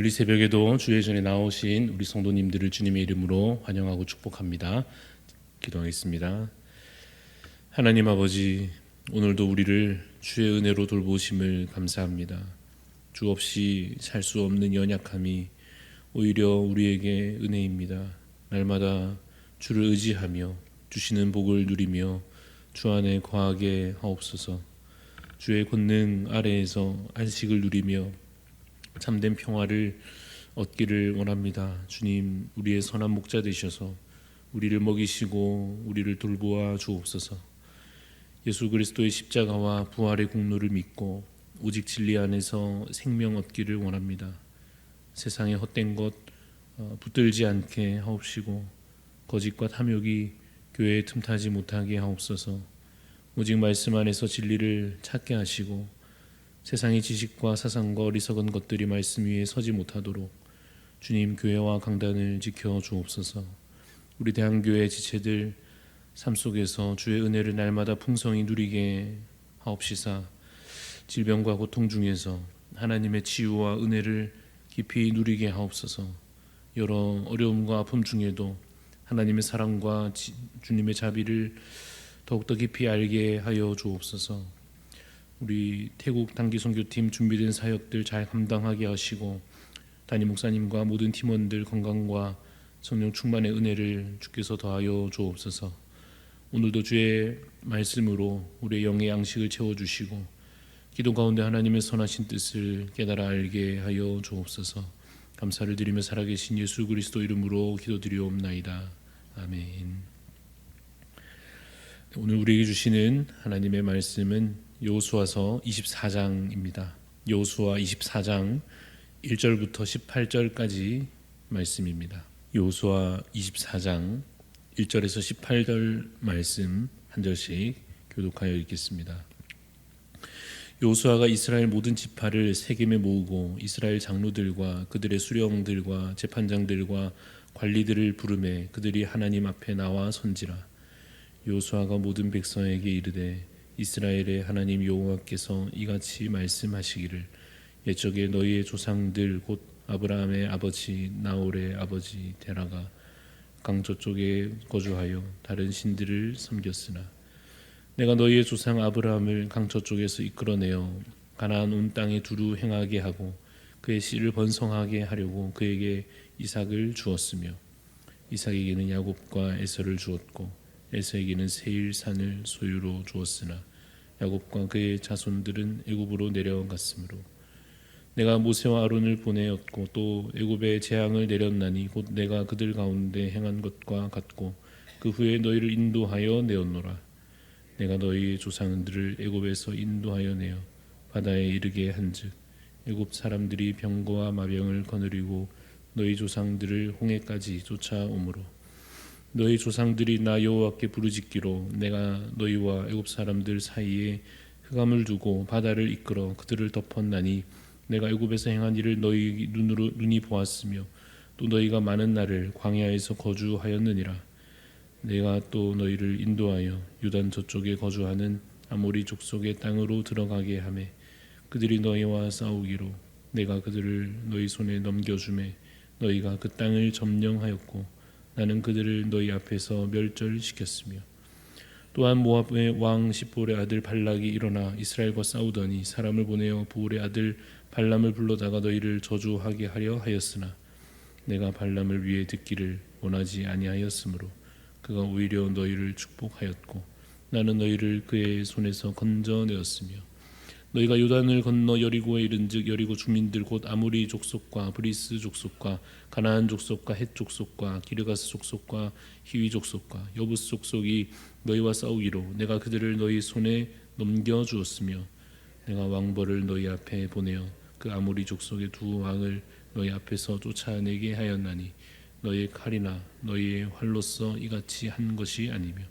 오늘 이 새벽에도 주의 전에 나오신 우리 성도님들을 주님의 이름으로 환영하고 축복합니다. 기도하겠습니다. 하나님 아버지, 오늘도 우리를 주의 은혜로 돌보심을 감사합니다. 주 없이 살 수 없는 연약함이 오히려 우리에게 은혜입니다. 날마다 주를 의지하며 주시는 복을 누리며 주 안에 거하게 하옵소서. 주의 권능 아래에서 안식을 누리며 참된 평화를 얻기를 원합니다. 주님, 우리의 선한 목자 되셔서 우리를 먹이시고 우리를 돌보아 주옵소서. 예수 그리스도의 십자가와 부활의 공로를 믿고 오직 진리 안에서 생명 얻기를 원합니다. 세상의 헛된 것 붙들지 않게 하옵시고 거짓과 탐욕이 교회에 틈타지 못하게 하옵소서. 오직 말씀 안에서 진리를 찾게 하시고 세상의 지식과 사상과 어리석은 것들이 말씀 위에 서지 못하도록 주님 교회와 강단을 지켜 주옵소서. 우리 대한교회 지체들 삶 속에서 주의 은혜를 날마다 풍성히 누리게 하옵시사. 질병과 고통 중에서 하나님의 치유와 은혜를 깊이 누리게 하옵소서. 여러 어려움과 아픔 중에도 하나님의 사랑과 주님의 자비를 더욱더 깊이 알게 하여 주옵소서. 우리 태국 단기 선교팀 준비된 사역들 잘 감당하게 하시고 담임 목사님과 모든 팀원들 건강과 성령 충만의 은혜를 주께서 더하여 주옵소서. 오늘도 주의 말씀으로 우리의 영의 양식을 채워주시고 기도 가운데 하나님의 선하신 뜻을 깨달아 알게 하여 주옵소서. 감사를 드리며 살아계신 예수 그리스도 이름으로 기도드리옵나이다. 아멘. 오늘 우리에게 주시는 하나님의 말씀은 여호수아서 24장입니다. 여호수아 24장 1절부터 18절까지 말씀입니다. 여호수아 24장 1절에서 18절 말씀 한 절씩 교독하여 읽겠습니다. 여호수아가 이스라엘 모든 지파를 세겜에 모으고 이스라엘 장로들과 그들의 수령들과 재판장들과 관리들을 부르매 그들이 하나님 앞에 나와 선지라. 여호수아가 모든 백성에게 이르되 이스라엘의 하나님 여호와께서 이같이 말씀하시기를 옛적에 너희의 조상들 곧 아브라함의 아버지 나홀의 아버지 데라가 강저 쪽에 거주하여 다른 신들을 섬겼으나 내가 너희의 조상 아브라함을 강저 쪽에서 이끌어내어 가나안 온 땅에 두루 행하게 하고 그의 씨를 번성하게 하려고 그에게 이삭을 주었으며 이삭에게는 야곱과 에서를 주었고 에서에게는 세일 산을 소유로 주었으나 야곱과 그의 자손들은 애굽으로 내려갔으므로 내가 모세와 아론을 보내었고 또 애굽에 재앙을 내렸나니 곧 내가 그들 가운데 행한 것과 같고 그 후에 너희를 인도하여 내었노라. 내가 너희의 조상들을 애굽에서 인도하여 내어 바다에 이르게 한즉 애굽 사람들이 병거와 마병을 거느리고 너희 조상들을 홍해까지 쫓아오므로 너희 조상들이 나 여호와께 부르짖기로 내가 너희와 애굽 사람들 사이에 흑암을 두고 바다를 이끌어 그들을 덮었나니 내가 애굽에서 행한 일을 너희 눈이 보았으며 또 너희가 많은 날을 광야에서 거주하였느니라. 내가 또 너희를 인도하여 유단 저쪽에 거주하는 아모리 족속의 땅으로 들어가게 하매 그들이 너희와 싸우기로 내가 그들을 너희 손에 넘겨주매 너희가 그 땅을 점령하였고 나는 그들을 너희 앞에서 멸절시켰으며 또한 모압의 왕 십볼의 아들 발락이 일어나 이스라엘과 싸우더니 사람을 보내어 보올의 아들 발람을 불러다가 너희를 저주하게 하려 하였으나 내가 발람을 위해 듣기를 원하지 아니하였으므로 그가 오히려 너희를 축복하였고 나는 너희를 그의 손에서 건져내었으며 너희가 요단을 건너 여리고에 이른즉 여리고 주민들 곧 아모리 족속과 브리스 족속과 가나안 족속과 헷 족속과 기르가스 족속과 히위 족속과 여부스 족속이 너희와 싸우기로 내가 그들을 너희 손에 넘겨 주었으며 내가 왕벌을 너희 앞에 보내어 그 아모리 족속의 두 왕을 너희 앞에서 쫓아내게 하였나니 너희의 칼이나 너희의 활로서 이같이 한 것이 아니며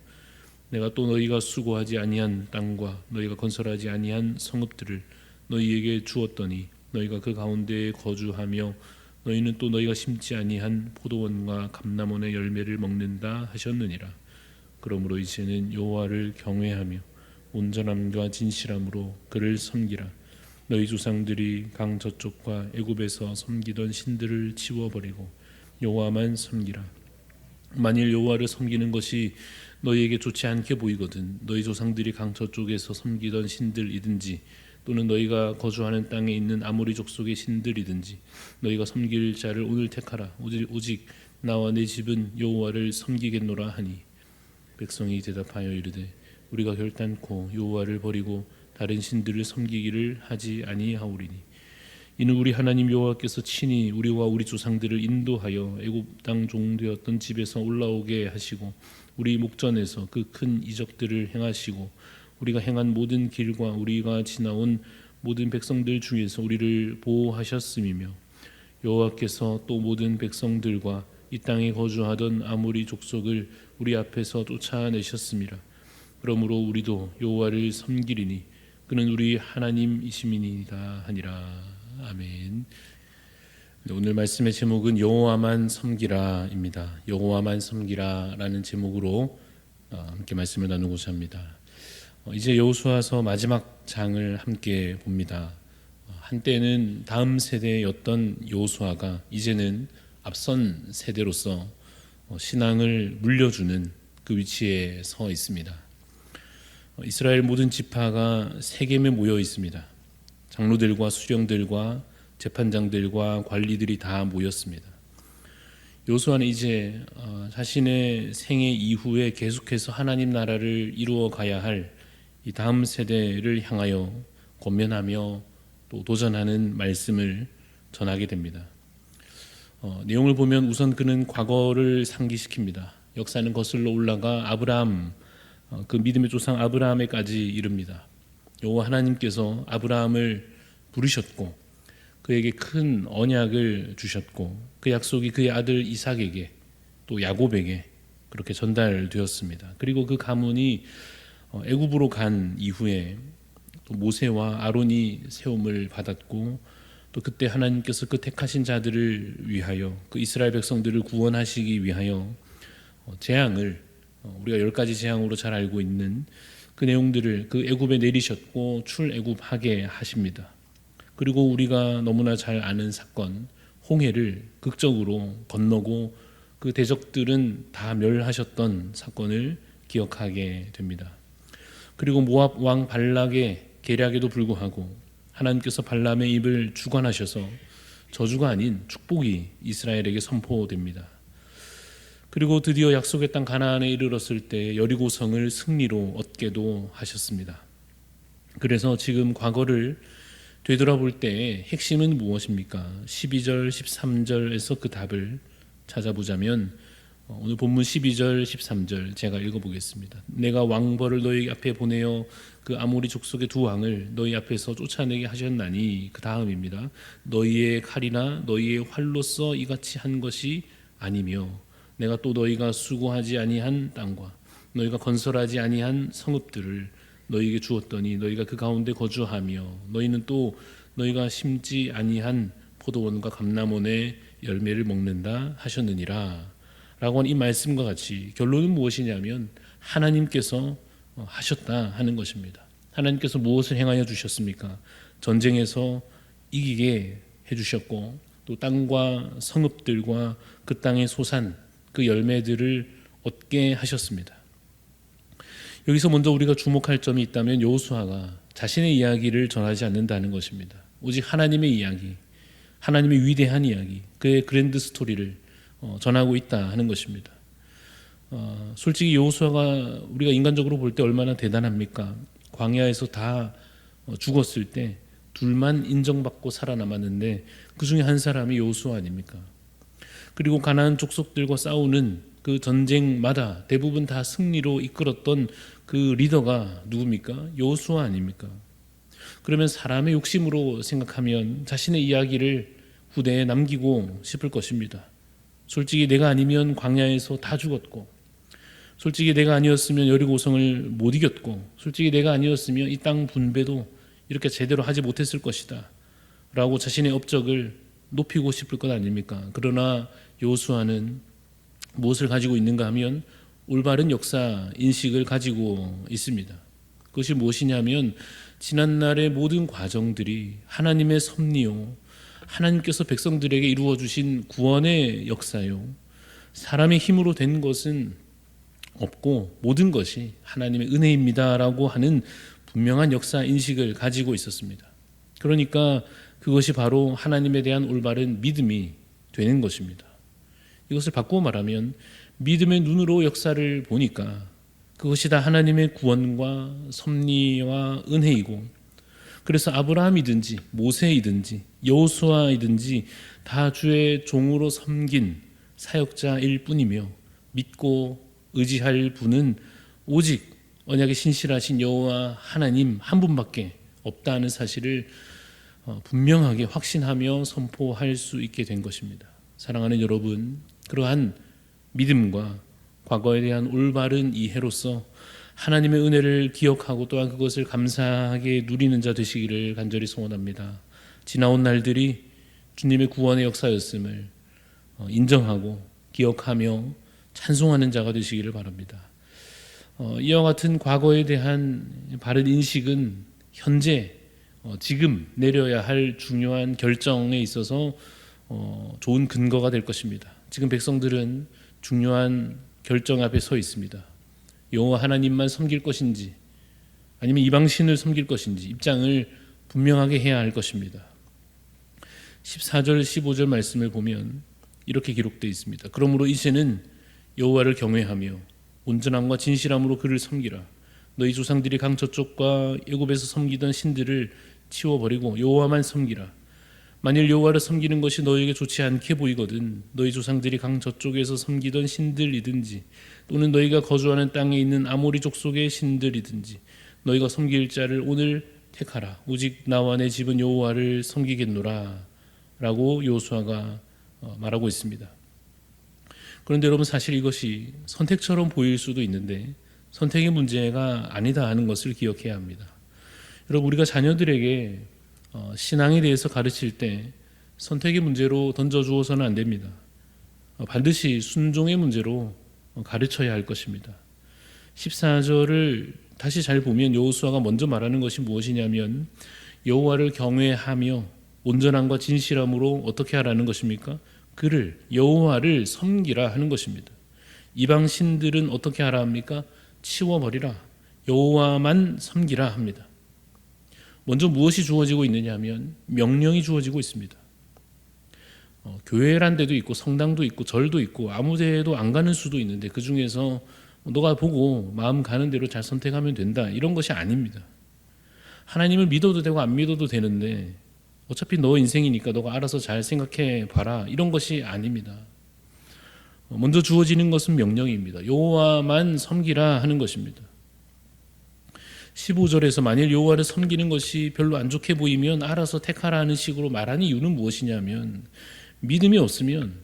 내가 또 너희가 수고하지 아니한 땅과 너희가 건설하지 아니한 성읍들을 너희에게 주었더니 너희가 그 가운데에 거주하며 너희는 또 너희가 심지 아니한 포도원과 감람원의 열매를 먹는다 하셨느니라. 그러므로 이제는 여호와를 경외하며 온전함과 진실함으로 그를 섬기라. 너희 조상들이 강 저쪽과 애굽에서 섬기던 신들을 치워버리고 여호와만 섬기라. 만일 여호와를 섬기는 것이 너희에게 좋지 않게 보이거든 너희 조상들이 강 저쪽에서 섬기던 신들이든지 또는 너희가 거주하는 땅에 있는 아모리 족속의 신들이든지 너희가 섬길 자를 오늘 택하라. 오직 나와 내 집은 여호와를 섬기겠노라 하니 백성이 대답하여 이르되 우리가 결단코 여호와를 버리고 다른 신들을 섬기기를 하지 아니하오리니 이는 우리 하나님 여호와께서 친히 우리와 우리 조상들을 인도하여 애굽 땅 종되었던 집에서 올라오게 하시고 우리 목전에서 그 큰 이적들을 행하시고 우리가 행한 모든 길과 우리가 지나온 모든 백성들 중에서 우리를 보호하셨음이며 여호와께서 또 모든 백성들과 이 땅에 거주하던 아모리 족속을 우리 앞에서 쫓아내셨음이라. 그러므로 우리도 여호와를 섬기리니 그는 우리 하나님이심이니이다 하니라. 아멘. 오늘 말씀의 제목은 여호와만 섬기라입니다. 여호와만 섬기라라는 제목으로 함께 말씀을 나누고자 합니다. 이제 여호수아서 마지막 장을 함께 봅니다. 한때는 다음 세대였던 여호수아가 이제는 앞선 세대로서 신앙을 물려주는 그 위치에 서 있습니다. 이스라엘 모든 지파가 세겜에 모여 있습니다. 장로들과 수령들과 재판장들과 관리들이 다 모였습니다. 여호수아는 이제 자신의 생애 이후에 계속해서 하나님 나라를 이루어 가야 할 이 다음 세대를 향하여 권면하며 또 도전하는 말씀을 전하게 됩니다. 내용을 보면 우선 그는 과거를 상기시킵니다. 역사는 거슬러 올라가 아브라함, 그 믿음의 조상 아브라함에까지 이릅니다. 여호와 하나님께서 아브라함을 부르셨고 그에게 큰 언약을 주셨고 그 약속이 그의 아들 이삭에게 또 야곱에게 그렇게 전달되었습니다. 그리고 그 가문이 애굽으로 간 이후에 또 모세와 아론이 세움을 받았고 또 그때 하나님께서 그 택하신 자들을 위하여 그 이스라엘 백성들을 구원하시기 위하여 재앙을 우리가 10가지 재앙으로 잘 알고 있는 그 내용들을 그 애굽에 내리셨고 출애굽하게 하십니다. 그리고 우리가 너무나 잘 아는 사건 홍해를 극적으로 건너고 그 대적들은 다 멸하셨던 사건을 기억하게 됩니다. 그리고 모압 왕 발락의 계략에도 불구하고 하나님께서 발람의 입을 주관하셔서 저주가 아닌 축복이 이스라엘에게 선포됩니다. 그리고 드디어 약속의 땅 가나안에 이르렀을 때 여리고성을 승리로 얻게도 하셨습니다. 그래서 지금 과거를 되돌아볼 때의 핵심은 무엇입니까? 12절, 13절에서 그 답을 찾아보자면 오늘 본문 12절, 13절 제가 읽어보겠습니다. 내가 왕벌을 너희 앞에 보내어 그 아모리 족속의 두 왕을 너희 앞에서 쫓아내게 하셨나니 그 다음입니다. 너희의 칼이나 너희의 활로써 이같이 한 것이 아니며 내가 또 너희가 수고하지 아니한 땅과 너희가 건설하지 아니한 성읍들을 너희에게 주었더니 너희가 그 가운데 거주하며 너희는 또 너희가 심지 아니한 포도원과 감람원의 열매를 먹는다 하셨느니라. 라고 하는 이 말씀과 같이 결론은 무엇이냐면 하나님께서 하셨다 하는 것입니다. 하나님께서 무엇을 행하여 주셨습니까? 전쟁에서 이기게 해주셨고 또 땅과 성읍들과 그 땅의 소산 그 열매들을 얻게 하셨습니다. 여기서 먼저 우리가 주목할 점이 있다면 여호수아가 자신의 이야기를 전하지 않는다는 것입니다. 오직 하나님의 이야기, 하나님의 위대한 이야기, 그의 그랜드 스토리를 전하고 있다 하는 것입니다. 솔직히 여호수아가 우리가 인간적으로 볼 때 얼마나 대단합니까? 광야에서 다 죽었을 때 둘만 인정받고 살아남았는데 그 중에 한 사람이 여호수아 아닙니까? 그리고 가나안 족속들과 싸우는 그 전쟁마다 대부분 다 승리로 이끌었던 그 리더가 누굽니까? 여호수아 아닙니까? 그러면 사람의 욕심으로 생각하면 자신의 이야기를 후대에 남기고 싶을 것입니다. 솔직히 내가 아니면 광야에서 다 죽었고 솔직히 내가 아니었으면 여리고성을 못 이겼고 솔직히 내가 아니었으면 이 땅 분배도 이렇게 제대로 하지 못했을 것이다 라고 자신의 업적을 높이고 싶을 것 아닙니까? 그러나 여호수아는 무엇을 가지고 있는가 하면 올바른 역사 인식을 가지고 있습니다. 그것이 무엇이냐면 지난날의 모든 과정들이 하나님의 섭리요, 하나님께서 백성들에게 이루어 주신 구원의 역사요, 사람의 힘으로 된 것은 없고 모든 것이 하나님의 은혜입니다라고 하는 분명한 역사 인식을 가지고 있었습니다. 그러니까 그것이 바로 하나님에 대한 올바른 믿음이 되는 것입니다. 이것을 바꾸어 말하면 믿음의 눈으로 역사를 보니까 그것이 다 하나님의 구원과 섭리와 은혜이고, 그래서 아브라함이든지 모세이든지 여호수아이든지 다 주의 종으로 섬긴 사역자일 뿐이며 믿고 의지할 분은 오직 언약의 신실하신 여호와 하나님 한 분밖에 없다는 사실을 분명하게 확신하며 선포할 수 있게 된 것입니다. 사랑하는 여러분, 그러한 믿음과 과거에 대한 올바른 이해로서 하나님의 은혜를 기억하고 또한 그것을 감사하게 누리는 자 되시기를 간절히 소원합니다. 지나온 날들이 주님의 구원의 역사였음을 인정하고 기억하며 찬송하는 자가 되시기를 바랍니다. 이와 같은 과거에 대한 바른 인식은 현재 지금 내려야 할 중요한 결정에 있어서 좋은 근거가 될 것입니다. 지금 백성들은 중요한 결정 앞에 서 있습니다. 여호와 하나님만 섬길 것인지 아니면 이방신을 섬길 것인지 입장을 분명하게 해야 할 것입니다. 14절 15절 말씀을 보면 이렇게 기록되어 있습니다. 그러므로 이제는 여호와를 경외하며 온전함과 진실함으로 그를 섬기라. 너희 조상들이 강 저쪽과 애굽에서 섬기던 신들을 치워버리고 여호와만 섬기라. 만일 여호와를 섬기는 것이 너희에게 좋지 않게 보이거든 너희 조상들이 강 저쪽에서 섬기던 신들이든지 또는 너희가 거주하는 땅에 있는 아모리 족속의 신들이든지 너희가 섬길 자를 오늘 택하라. 오직 나와 내 집은 여호와를 섬기겠노라 라고 여호수아가 말하고 있습니다. 그런데 여러분, 사실 이것이 선택처럼 보일 수도 있는데 선택의 문제가 아니다 하는 것을 기억해야 합니다. 여러분, 우리가 자녀들에게 신앙에 대해서 가르칠 때 선택의 문제로 던져주어서는 안 됩니다. 반드시 순종의 문제로 가르쳐야 할 것입니다. 14절을 다시 잘 보면 여호수아가 먼저 말하는 것이 무엇이냐면 여호와를 경외하며 온전함과 진실함으로 어떻게 하라는 것입니까? 그를, 여호와를 섬기라 하는 것입니다. 이방 신들은 어떻게 하라 합니까? 치워버리라. 여호와만 섬기라 합니다. 먼저 무엇이 주어지고 있느냐 하면 명령이 주어지고 있습니다. 교회란 데도 있고 성당도 있고 절도 있고 아무 데도 안 가는 수도 있는데 그 중에서 너가 보고 마음 가는 대로 잘 선택하면 된다, 이런 것이 아닙니다. 하나님을 믿어도 되고 안 믿어도 되는데 어차피 너 인생이니까 너가 알아서 잘 생각해 봐라, 이런 것이 아닙니다. 먼저 주어지는 것은 명령입니다. 여호와만 섬기라 하는 것입니다. 15절에서 만일 여호와를 섬기는 것이 별로 안 좋게 보이면 알아서 택하라 하는 식으로 말하는 이유는 무엇이냐면 믿음이 없으면,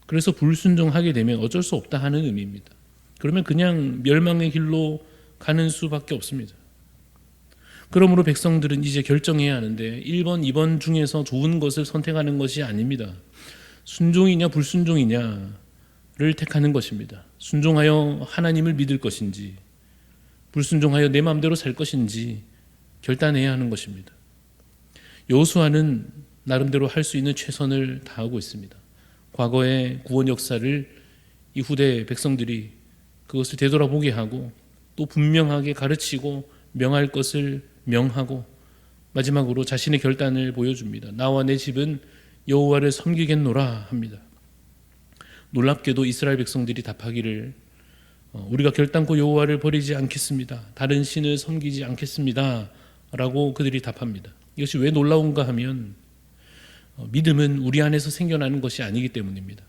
그래서 불순종하게 되면 어쩔 수 없다 하는 의미입니다. 그러면 그냥 멸망의 길로 가는 수밖에 없습니다. 그러므로 백성들은 이제 결정해야 하는데 1번, 2번 중에서 좋은 것을 선택하는 것이 아닙니다. 순종이냐 불순종이냐를 택하는 것입니다. 순종하여 하나님을 믿을 것인지 불순종하여 내 마음대로 살 것인지 결단해야 하는 것입니다. 여호수아는 나름대로 할 수 있는 최선을 다하고 있습니다. 과거의 구원 역사를 이 후대 백성들이 그것을 되돌아보게 하고 또 분명하게 가르치고 명할 것을 명하고 마지막으로 자신의 결단을 보여줍니다. 나와 내 집은 여호와를 섬기겠노라 합니다. 놀랍게도 이스라엘 백성들이 답하기를 우리가 결단코 여호와를 버리지 않겠습니다. 다른 신을 섬기지 않겠습니다 라고 그들이 답합니다. 이것이 왜 놀라운가 하면 믿음은 우리 안에서 생겨나는 것이 아니기 때문입니다.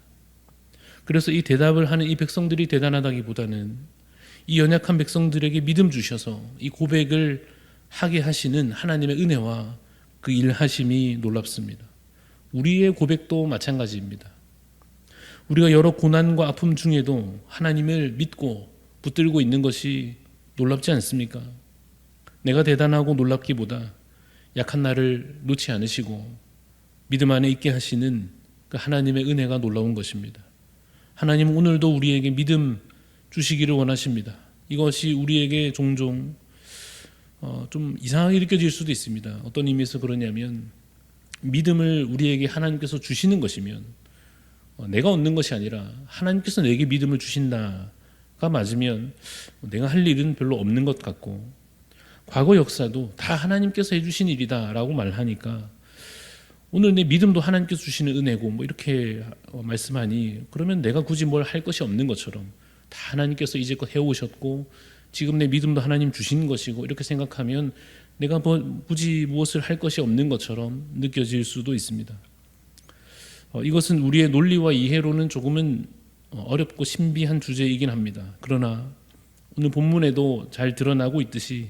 그래서 이 대답을 하는 이 백성들이 대단하다기보다는 이 연약한 백성들에게 믿음 주셔서 이 고백을 하게 하시는 하나님의 은혜와 그 일하심이 놀랍습니다. 우리의 고백도 마찬가지입니다. 우리가 여러 고난과 아픔 중에도 하나님을 믿고 붙들고 있는 것이 놀랍지 않습니까? 내가 대단하고 놀랍기보다 약한 나를 놓지 않으시고 믿음 안에 있게 하시는 그 하나님의 은혜가 놀라운 것입니다. 하나님은 오늘도 우리에게 믿음 주시기를 원하십니다. 이것이 우리에게 종종 좀 이상하게 느껴질 수도 있습니다. 어떤 의미에서 그러냐면 믿음을 우리에게 하나님께서 주시는 것이면 내가 얻는 것이 아니라 하나님께서 내게 믿음을 주신다가 맞으면 내가 할 일은 별로 없는 것 같고, 과거 역사도 다 하나님께서 해주신 일이다라고 말하니까 오늘 내 믿음도 하나님께서 주시는 은혜고 뭐 이렇게 말씀하니, 그러면 내가 굳이 뭘 할 것이 없는 것처럼 다 하나님께서 이제껏 해오셨고 지금 내 믿음도 하나님 주신 것이고 이렇게 생각하면 내가 굳이 무엇을 할 것이 없는 것처럼 느껴질 수도 있습니다. 이것은 우리의 논리와 이해로는 조금은 어렵고 신비한 주제이긴 합니다. 그러나 오늘 본문에도 잘 드러나고 있듯이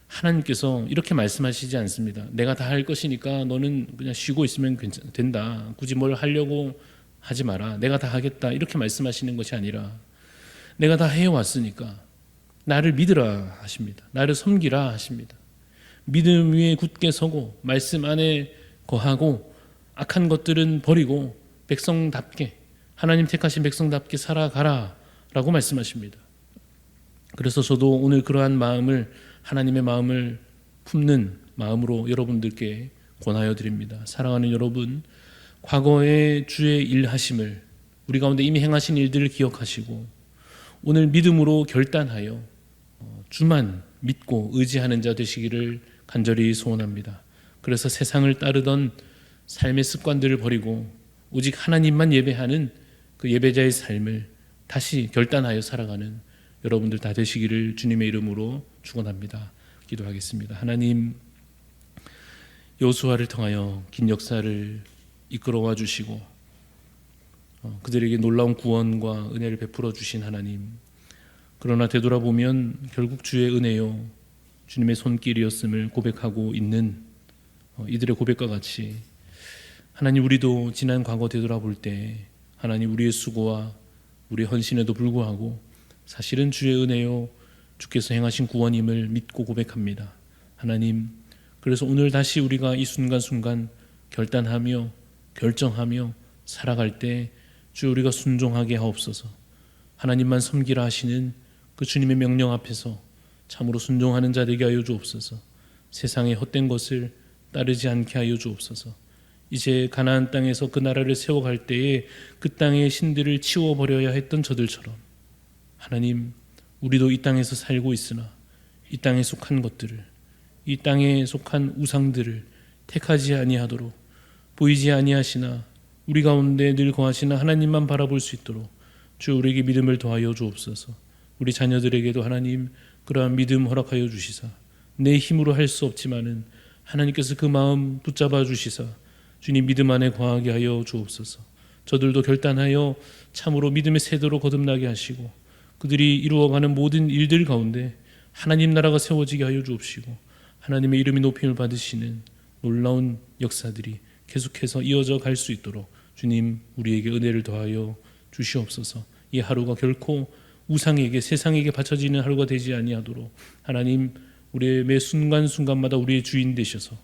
하나님께서 이렇게 말씀하시지 않습니다. 내가 다 할 것이니까 너는 그냥 쉬고 있으면 된다. 굳이 뭘 하려고 하지 마라. 내가 다 하겠다. 이렇게 말씀하시는 것이 아니라 내가 다 해왔으니까 나를 믿으라 하십니다. 나를 섬기라 하십니다. 믿음 위에 굳게 서고 말씀 안에 거하고 악한 것들은 버리고 백성답게, 하나님 택하신 백성답게 살아가라 라고 말씀하십니다. 그래서 저도 오늘 그러한 마음을, 하나님의 마음을 품는 마음으로 여러분들께 권하여 드립니다. 사랑하는 여러분, 과거의 주의 일하심을, 우리 가운데 이미 행하신 일들을 기억하시고 오늘 믿음으로 결단하여 주만 믿고 의지하는 자 되시기를 간절히 소원합니다. 그래서 세상을 따르던 삶의 습관들을 버리고 오직 하나님만 예배하는 그 예배자의 삶을 다시 결단하여 살아가는 여러분들 다 되시기를 주님의 이름으로 축원합니다. 기도하겠습니다. 하나님, 여호수아를 통하여 긴 역사를 이끌어와 주시고 그들에게 놀라운 구원과 은혜를 베풀어 주신 하나님, 그러나 되돌아보면 결국 주의 은혜요 주님의 손길이었음을 고백하고 있는 이들의 고백과 같이 하나님, 우리도 지난 과거 되돌아볼 때 하나님, 우리의 수고와 우리의 헌신에도 불구하고 사실은 주의 은혜요 주께서 행하신 구원임을 믿고 고백합니다. 하나님, 그래서 오늘 다시 우리가 이 순간순간 결단하며 결정하며 살아갈 때 주, 우리가 순종하게 하옵소서. 하나님만 섬기라 하시는 그 주님의 명령 앞에서 참으로 순종하는 자 되게 하여 주옵소서. 세상의 헛된 것을 따르지 않게 하여 주옵소서. 이제 가나안 땅에서 그 나라를 세워갈 때에 그 땅의 신들을 치워버려야 했던 저들처럼 하나님, 우리도 이 땅에서 살고 있으나 이 땅에 속한 것들을, 이 땅에 속한 우상들을 택하지 아니하도록, 보이지 아니하시나 우리 가운데 늘 거하시나 하나님만 바라볼 수 있도록 주, 우리에게 믿음을 더하여 주옵소서. 우리 자녀들에게도 하나님 그러한 믿음 허락하여 주시사, 내 힘으로 할 수 없지만은 하나님께서 그 마음 붙잡아 주시사 주님 믿음 안에 거하게 하여 주옵소서. 저들도 결단하여 참으로 믿음의 세대로 거듭나게 하시고 그들이 이루어가는 모든 일들 가운데 하나님 나라가 세워지게 하여 주옵시고 하나님의 이름이 높임을 받으시는 놀라운 역사들이 계속해서 이어져 갈 수 있도록 주님, 우리에게 은혜를 더하여 주시옵소서. 이 하루가 결코 우상에게, 세상에게 바쳐지는 하루가 되지 아니하도록 하나님, 우리의 매 순간순간마다 우리의 주인 되셔서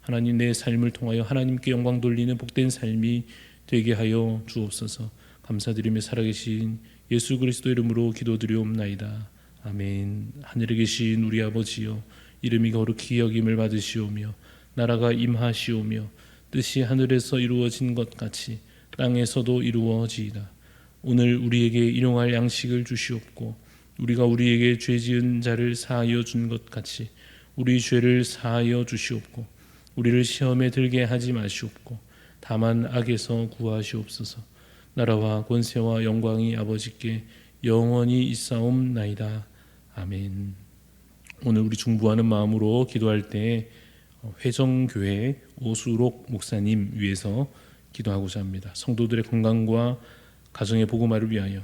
하나님, 내 삶을 통하여 하나님께 영광 돌리는 복된 삶이 되게 하여 주옵소서. 감사드리며 살아계신 예수 그리스도 이름으로 기도드리옵나이다. 아멘. 하늘에 계신 우리 아버지여, 이름이 거룩히 여김을 받으시오며 나라가 임하시오며 뜻이 하늘에서 이루어진 것 같이 땅에서도 이루어지이다. 오늘 우리에게 일용할 양식을 주시옵고 우리가 우리에게 죄 지은 자를 사하여 준 것 같이 우리 죄를 사하여 주시옵고 우리를 시험에 들게 하지 마시옵고 다만 악에서 구하시옵소서. 나라와 권세와 영광이 아버지께 영원히 있사옵나이다. 아멘. 오늘 우리 중보하는 마음으로 기도할 때 회정교회 오수록 목사님 위해서 기도하고자 합니다. 성도들의 건강과 가정의 복음화를 위하여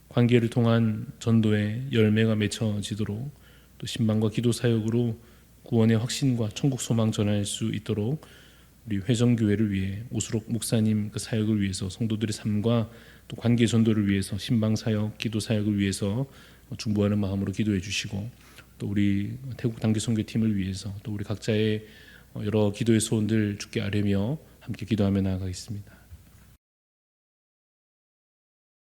관계를 통한 전도의 열매가 맺혀지도록 또 신방과 기도 사역으로 구원의 확신과 천국 소망 전할 수 있도록 우리 회정교회를 위해 오수록 목사님 그 사역을 위해서 성도들의 삶과 또 관계 전도를 위해서 신방 사역, 기도 사역을 위해서 중보하는 마음으로 기도해 주시고 또 우리 태국 단기 선교팀을 위해서 또 우리 각자의 여러 기도의 소원들 주께 아뢰며 함께 기도하며 나아가겠습니다.